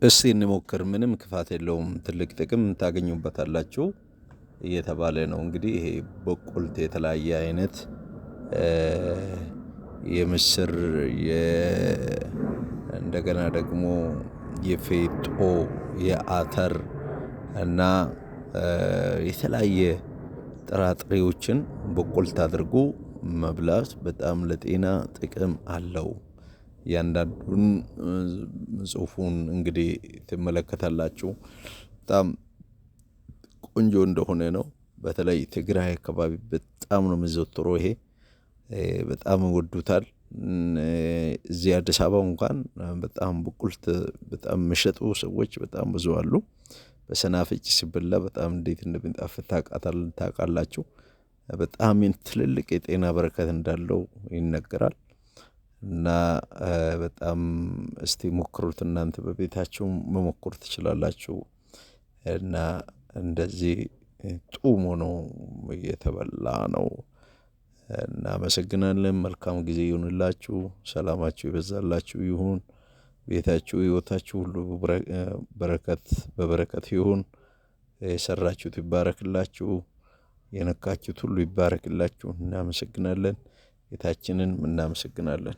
እስቲ እንሞክር ምንም ክፋት የለውም ትልቅ ጥቅም ታገኙበታላችሁ እየተባለ ነው። እንግዲህ ይሄ በቆልት የተለያየ አይነት የምስር እንደገና ደግሞ የፌጦ የአተር እና የተለያየ ጥራጥሬዎችን በቆልት አድርጎ መብላት በጣም ለጤና ጥቅም አለው። ያንዳንዱን ጽሁፉን እንግዲህ ትመለከታላችሁ በጣም ቆንጆ እንደሆነ ነው። በተለይ ትግራይ አካባቢ በጣም ነው የሚዘወትረው ይሄ በጣም ይወዱታል። እዚህ አዲስ አበባ እንኳን በጣም በቆልት በጣም የሚሸጡ ሰዎች በጣም ብዙ አሉ። በሰናፍጭ ሲበላ በጣም እንዴት እንደሚጣፍጥ ታውቃላችሁ። በጣም ትልልቅ የጤና በረከት እንዳለው ይነገራል። እና በጣም እስቲ ሞክሩት እናንተ በቤታችሁ መሞከር ትችላላችሁ። እና እንደዚህ ጡም ሆኖ እየተበላ ነው። እናመሰግናለን መልካም ጊዜ ይሁንላችሁ ሰላማችሁ ይበዛላችሁ ይሁን። ቤታችሁ ህይወታችሁ ሁሉ በበረከት ይሁን። የሰራችሁት ይባረክላችሁ የነካችሁት ሁሉ ይባረክላችሁ። እናመሰግናለን ጌታችንን እናመሰግናለን።